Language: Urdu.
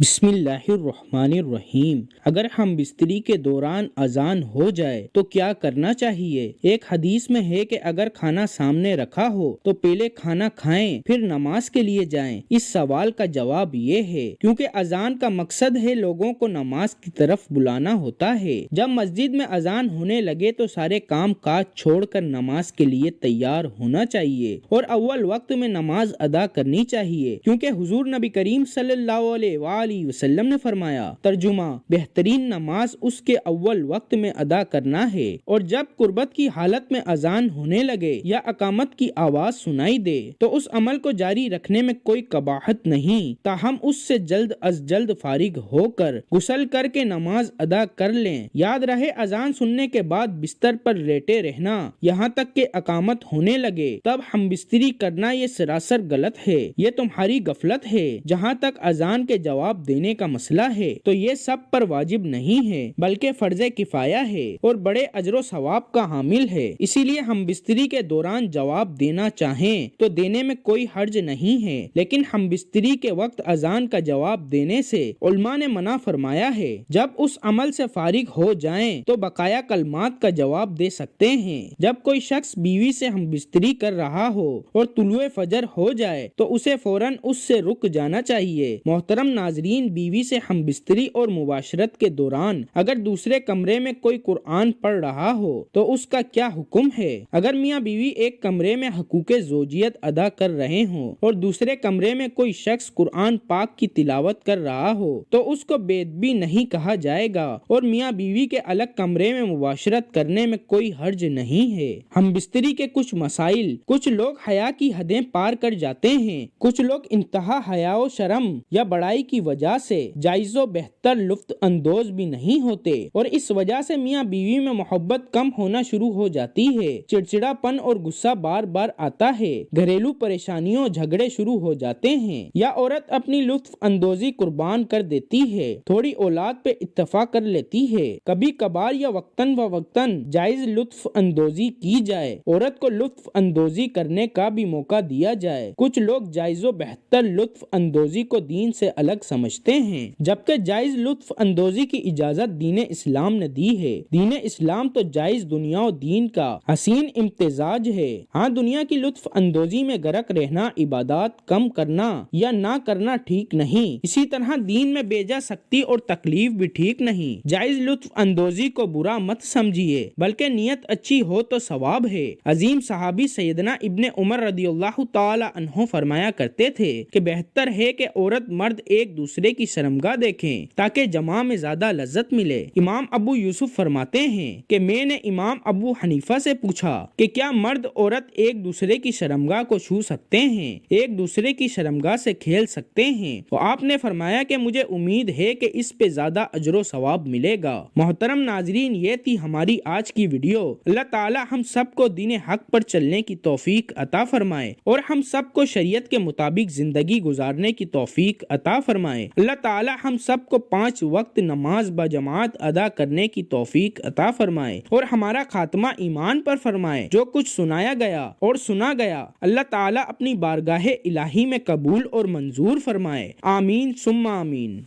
بسم اللہ الرحمن الرحیم۔ اگر ہم بستری کے دوران اذان ہو جائے تو کیا کرنا چاہیے؟ ایک حدیث میں ہے کہ اگر کھانا سامنے رکھا ہو تو پہلے کھانا کھائیں پھر نماز کے لیے جائیں۔ اس سوال کا جواب یہ ہے کیونکہ اذان کا مقصد ہے لوگوں کو نماز کی طرف بلانا ہوتا ہے۔ جب مسجد میں اذان ہونے لگے تو سارے کام کاج چھوڑ کر نماز کے لیے تیار ہونا چاہیے اور اول وقت میں نماز ادا کرنی چاہیے، کیونکہ حضور نبی کریم صلی اللہ علیہ وآلہ وسلم نے فرمایا، ترجمہ: بہترین نماز اس کے اول وقت میں ادا کرنا ہے، اور جب قربت کی حالت میں اذان ہونے لگے یا اقامت کی آواز سنائی دے تو اس عمل کو جاری رکھنے میں کوئی قباحت نہیں، تاہم اس سے جلد از جلد فارغ ہو کر غسل کر کے نماز ادا کر لیں۔ یاد رہے، اذان سننے کے بعد بستر پر لیٹے رہنا یہاں تک کہ اقامت ہونے لگے تب ہم بستری کرنا یہ سراسر غلط ہے، یہ تمہاری غفلت ہے۔ جہاں تک اذان کے جواب دینے کا مسئلہ ہے تو یہ سب پر واجب نہیں ہے بلکہ فرض کفایہ ہے اور بڑے اجر و ثواب کا حامل ہے، اسی لیے ہم بستری کے دوران جواب دینا چاہیں تو دینے میں کوئی حرج نہیں ہے، لیکن ہم بستری کے وقت اذان کا جواب دینے سے علماء نے منع فرمایا ہے۔ جب اس عمل سے فارغ ہو جائیں تو بقایا کلمات کا جواب دے سکتے ہیں۔ جب کوئی شخص بیوی سے ہم بستری کر رہا ہو اور طلوع فجر ہو جائے تو اسے فوراً اس سے رک جانا چاہیے۔ محترم ناظرین، بیوی سے ہم بستری اور مباشرت کے دوران اگر دوسرے کمرے میں کوئی قرآن پڑھ رہا ہو تو اس کا کیا حکم ہے؟ اگر میاں بیوی ایک کمرے میں حقوق زوجیت ادا کر رہے ہوں اور دوسرے کمرے میں کوئی شخص قرآن پاک کی تلاوت کر رہا ہو تو اس کو بے ادبی نہیں کہا جائے گا، اور میاں بیوی کے الگ کمرے میں مباشرت کرنے میں کوئی حرج نہیں ہے۔ ہم بستری کے کچھ مسائل: کچھ لوگ حیا کی حدیں پار کر جاتے ہیں، کچھ لوگ انتہا حیا و شرم یا بڑائی کی وجہ سے جائز و بہتر لطف اندوز بھی نہیں ہوتے، اور اس وجہ سے میاں بیوی میں محبت کم ہونا شروع ہو جاتی ہے، چڑچڑا پن اور غصہ بار بار آتا ہے، گھریلو پریشانیوں جھگڑے شروع ہو جاتے ہیں، یا عورت اپنی لطف اندوزی قربان کر دیتی ہے، تھوڑی اولاد پہ اتفاق کر لیتی ہے۔ کبھی کبھار یا وقتاً فوقتاً جائز لطف اندوزی کی جائے، عورت کو لطف اندوزی کرنے کا بھی موقع دیا جائے۔ کچھ لوگ جائز و بہتر لطف اندوزی کو دین سے الگ سمجھتے ہیں، جبکہ جائز لطف اندوزی کی اجازت دین اسلام نے دی ہے۔ دین اسلام تو جائز دنیا و دین کا حسین امتزاج ہے۔ ہاں، دنیا کی لطف اندوزی میں غرق رہنا، عبادات کم کرنا یا نہ کرنا ٹھیک نہیں، اسی طرح دین میں بے جا سختی اور تکلیف بھی ٹھیک نہیں۔ جائز لطف اندوزی کو برا مت سمجھیے، بلکہ نیت اچھی ہو تو ثواب ہے۔ عظیم صحابی سیدنا ابن عمر رضی اللہ تعالی عنہ فرمایا کرتے تھے کہ بہتر ہے کہ عورت مرد ایک دوسرے کی شرمگاہ دیکھیں تاکہ جماع میں زیادہ لذت ملے۔ امام ابو یوسف فرماتے ہیں کہ میں نے امام ابو حنیفہ سے پوچھا کہ کیا مرد عورت ایک دوسرے کی شرمگاہ کو چھو سکتے ہیں، ایک دوسرے کی شرمگاہ سے کھیل سکتے ہیں؟ تو آپ نے فرمایا کہ مجھے امید ہے کہ اس پہ زیادہ اجر و ثواب ملے گا۔ محترم ناظرین، یہ تھی ہماری آج کی ویڈیو۔ اللہ تعالی ہم سب کو دین حق پر چلنے کی توفیق عطا فرمائے اور ہم سب کو شریعت کے مطابق زندگی گزارنے کی توفیق عطا فرمائے۔ اللہ تعالی ہم سب کو 5 وقت نماز بجماعت ادا کرنے کی توفیق عطا فرمائے اور ہمارا خاتمہ ایمان پر فرمائے۔ جو کچھ سنایا گیا اور سنا گیا، اللہ تعالی اپنی بارگاہ الہی میں قبول اور منظور فرمائے۔ آمین ثم آمین۔